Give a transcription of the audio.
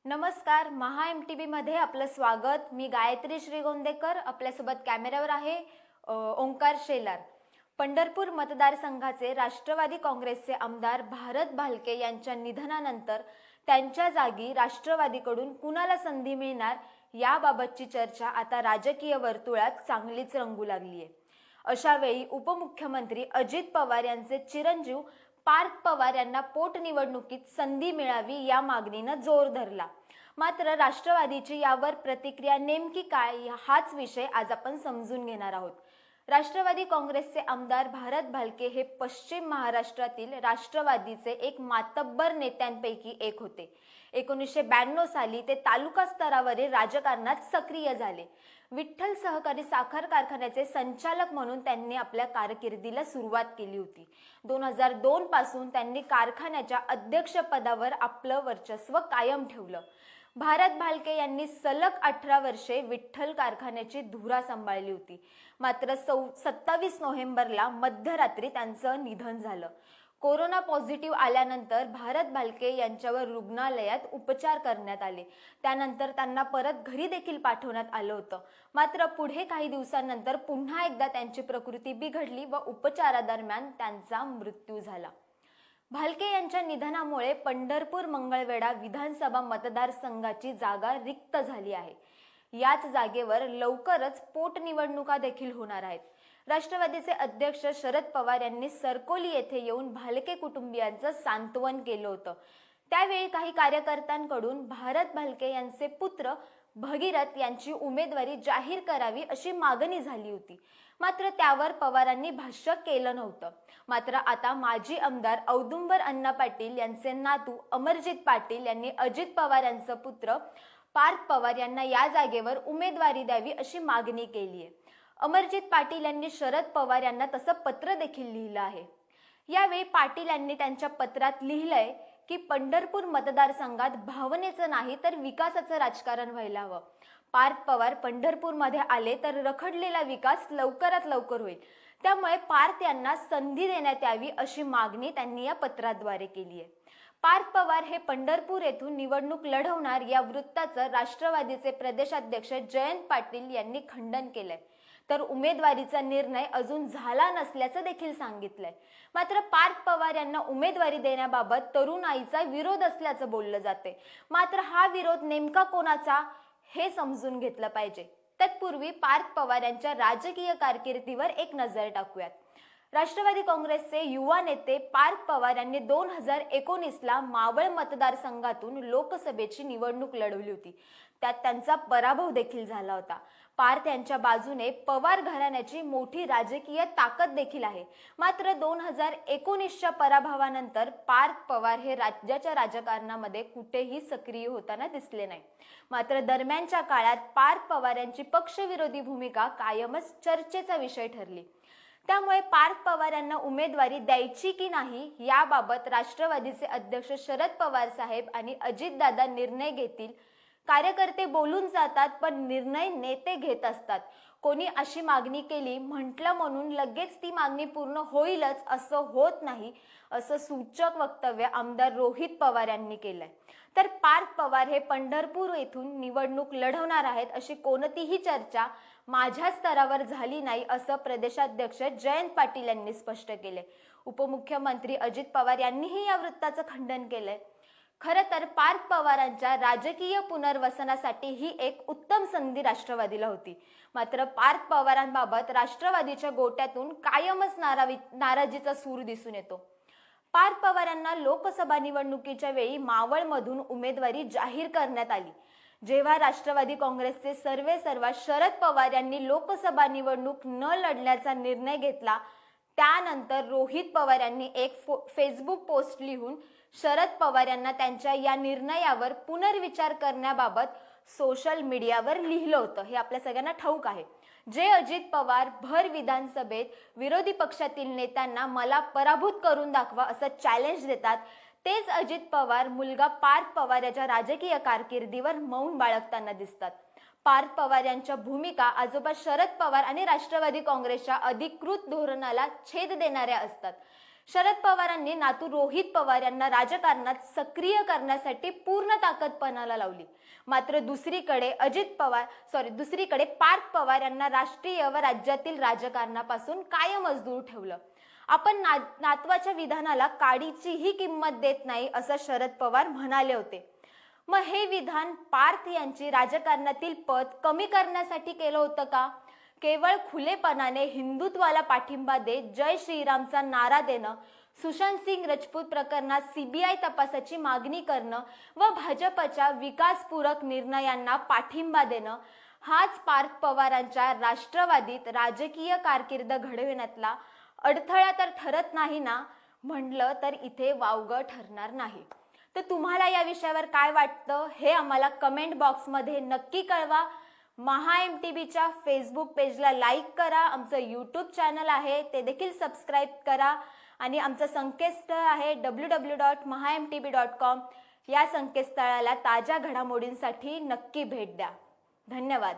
नमस्कार, महा MTB मध्ये आपलं स्वागत। मी गायत्री श्रीगोंदेकर, आपल्यासोबत कॅमेऱ्यावर आहे ओंकार शेलार। पंढरपूर मतदारसंघाचे राष्ट्रवादी काँग्रेसचे आमदार भारत भालके यांच्या निधनानंतर त्यांच्या जागी राष्ट्रवादीकडून कुणाला संधी मिळणार याबाबतची चर्चा आता राजकीय वर्तुळात चांगलीच रंगू लागली आहे। अशा वेळी उपमुख्यमंत्री अजित पवार यांचे चिरंजीव पार्थ पवार यांना पोटनिवडणुकीत संधी मिळावी या मागणीनं जोर धरला। मात्र राष्ट्रवादीची यावर प्रतिक्रिया नेमकी काय हाच विषय आज आपण समजून घेणार आहोत। राष्ट्रवादी काँग्रेसचे आमदार भारत भालके हे पश्चिम महाराष्ट्रातील राष्ट्रवादीचे एक मातब्बर नेत्यांपैकी एक होते। 1992 साली ते तालुका स्तरावरील राजकारणात सक्रिय झाले। विठ्ठल सहकारी साखर कारखान्याचे संचालक म्हणून त्यांनी आपल्या कारकिर्दीला सुरुवात केली होती। 2002 पासून त्यांनी कारखान्याच्या अध्यक्षपदावर आपलं वर्चस्व कायम ठेवलं। भारत भालके यांनी सलग 18 वर्षे विठ्ठल कारखान्याची धुरा सांभाळली होती। मात्र 27 नोव्हेंबरला मध्यरात्री त्यांचं निधन झालं। कोरोना पॉझिटिव्ह आल्यानंतर भारत भालके यांच्यावर रुग्णालयात उपचार करण्यात आले। त्यानंतर त्यांना परत घरी देखील पाठवण्यात आलं होतं। मात्र पुढे काही दिवसांनंतर पुन्हा एकदा त्यांची प्रकृती बिघडली व उपचारादरम्यान त्यांचा मृत्यू झाला। भालके यांच्या निधनामुळे पंढरपूर मंगळवेढा विधानसभा मतदारसंघाची जागा रिक्त झाली आहे। याच जागेवर लवकरच पोटनिवडणुका देखील होणार आहेत। राष्ट्रवादीचे अध्यक्ष शरद पवार यांनी सरकोली येथे येऊन भालके कुटुंबियांचं सांत्वन केलं होतं। त्यावेळी काही कार्यकर्त्यांकडून भारत भालके यांचे पुत्र भगीरथ यांची उमेदवारी जाहीर करावी अशी मागणी झाली होती। मात्र त्यावर पवारांनी भाष्य केलं नव्हतं। मात्र आता माजी आमदार औदुंबर अण्णा पाटील यांचे नातू अमरजित पाटील यांनी अजित पवार यांचा पुत्र पार्थ पवार यांना या जागेवर उमेदवारी द्यावी अशी मागणी केली आहे। अमरजित पाटील यांनी शरद पवार यांना तसं पत्र देखील लिहिलं आहे। यावेळी पाटील यांनी त्यांच्या पत्रात लिहिलंय की पंढरपूर मतदारसंघात भावनेचं नाही तर विकासाचं राजकारण व्हायला हवं। पार्थ पवार पंढरपूरमध्ये आले तर रखडलेला विकास लवकरात लवकर होईल। त्यामुळे पार्थ यांना संधी देण्यात यावी अशी मागणी त्यांनी या पत्राद्वारे केली आहे। पार्थ पवार हे पंढरपूर येथून निवडणूक लढवणार या वृत्ताचं राष्ट्रवादीचे प्रदेशाध्यक्ष जयंत पाटील यांनी खंडन केलंय। तर उमेदवारीचा निर्णय अजून झाला नसल्याचं देखील सांगितलंय। मात्र पार्थ पवार यांना उमेदवारी देण्याबाबत तरुणाईचा विरोध असल्याचं बोललं जाते। मात्र हा विरोध नेमका कोणाचा हे समजून घेतलं पाहिजे। तत्पूर्वी पार्थ पवार यांच्या राजकीय कारकिर्दीवर एक नजर टाकूयात। राष्ट्रवादी काँग्रेसचे युवा नेते पार्थ पवार यांनी 2019ला मावळ मतदारसंघातून लोकसभेची निवडणूक लढवली होती। त्यात त्यांचा पराभव देखील झाला होता। पार्थ यांच्या बाजूने पवार घराण्याची मोठी राजकीय ताकद देखील आहे। मात्र 2019च्या पराभवानंतर पार्थ पवार हे राज्याच्या राजकारणामध्ये कुठेही सक्रिय होताना दिसले नाही। मात्र दरम्यानच्या काळात पार्थ पवार यांची पक्षविरोधी भूमिका कायमच चर्चेचा विषय ठरली। त्यामुळे पार्थ पवार यांना उमेदवारी द्यायची की नाही याबाबत राष्ट्रवादीचे अध्यक्ष शरद पवार साहेब आणि अजितदादा निर्णय घेतील। कार्यकर्ते बोलून जातात पण निर्णय नेते घेत असतात। कोणी अशी मागणी केली म्हटलं म्हणून लगेच ती मागणी पूर्ण होईलच असं होत नाही, असं सूचक वक्तव्य आमदार रोहित पवार यांनी केलंय। तर पार्थ पवार हे पंढरपूर येथून निवडणूक लढवणार आहेत अशी कोणतीही चर्चा माझ्या स्तरावर झाली नाही असं प्रदेशाध्यक्ष जयंत पाटील यांनी स्पष्ट केले। उपमुख्यमंत्री अजित पवार यांनीही या वृत्ताचं खंडन केलंय। खरं तर पार्थ पवारांच्या राजकीय पुनर्वसनासाठी ही एक उत्तम संधी राष्ट्रवादीला होती। मात्र पार्थ पवारांबाबत राष्ट्रवादीच्या गोट्यातून कायमच नाराजीचा सूर दिसून येतो। पार्थ पवार यांना लोकसभा निवडणुकीच्या वेळी मावळमधून उमेदवारी जाहीर करण्यात आली। जेव्हा राष्ट्रवादी काँग्रेसचे सर्वेसर्वा शरद पवार यांनी लोकसभा निवडणूक न लढण्याचा निर्णय घेतला, त्यानंतर रोहित पवार यांनी एक फेसबुक पोस्ट लिहून शरद पवार यांना त्यांच्या या निर्णयावर पुनर्विचार करण्याबाबत सोशल मीडियावर लिहिलं होतं। हे आपल्या सगळ्यांना ठाऊक आहे। जे अजित पवार भर विधानसभेत विरोधी पक्षातील नेत्यांना मला पराभूत करून दाखवा असं चॅलेंज देतात, तेच अजित पवार मुलगा पार्थ पवार याच्या राजकीय कारकिर्दीवर मौन बाळगताना दिसतात। पार्थ पवार यांच्या भूमिका आजोबा शरद पवार आणि राष्ट्रवादी काँग्रेसच्या अधिकृत धोरणाला छेद देणाऱ्या असतात। शरद पवारांनी नातू रोहित पवार यांना राजकारणात सक्रिय करण्यासाठी पूर्ण ताकद पणाला लावली. मात्र दुसरीकडे पार्थ पवार यांना राष्ट्रीय व राज्यातील राजकारणापासून कायमच दूर ठेवलं. आपण नातवाच्या विधानाला काडीचीही किंमत देत नाही असं शरद पवार म्हणाले होते. मग हे विधान पार्थ यांची राजकारणातील पद कमी करण्यासाठी केलं होतं का? केवळ खुलेपणाने हिंदुत्वाला पाठिंबा देत जय श्रीरामचा नारा देणं, सुशांत सिंग राजपूत प्रकरणात सीबीआय तपासाची मागणी करणं व भाजपच्या विकासपूरक निर्णयांना पाठिंबा देणं हाच पार्थ पवारांच्या राष्ट्रवादीत राजकीय कारकीर्द घडविण्यातला अडथळा तर ठरत नाही ना, म्हटलं तर इथे वावगं ठरणार नाही. तर तुम्हाला या विषयावर काय वाटतं हे आम्हाला कमेंट बॉक्समध्ये नक्की कळवा. महाएमटीबीच्या फेसबुक पेजला लाईक करा, आमचं यूट्यूब चॅनल आहे ते देखील सबस्क्राईब करा आणि आमचं संकेतस्थळ आहे www.mahamtb.com. या संकेतस्थळाला ताज्या घडामोडींसाठी नक्की भेट द्या. धन्यवाद.